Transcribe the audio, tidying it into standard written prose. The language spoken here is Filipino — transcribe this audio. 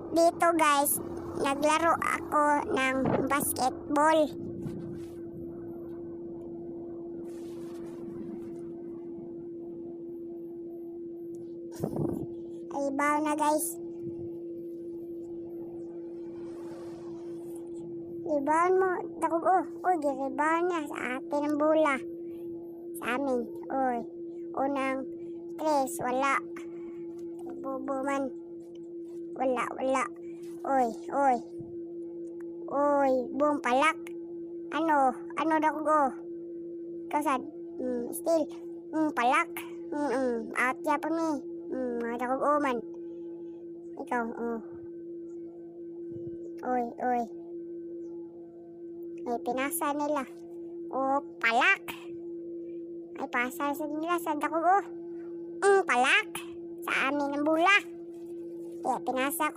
Dito guys, naglaro ako ng basketball. Rebound na guys. Rebound mo. Takog rebound niya sa atin ang bola. Sa amin. Unang 3, wala. Bobo man. Wala. Boom, palak. Ano takog Kasad. Still. Palak. Out ya pa mi. Takog man. Ikaw, Ay, pinasa nila. Palak. Ay, pasar sa nila sa takog palak. Sa amin ang bola. Kaya pinasa ko.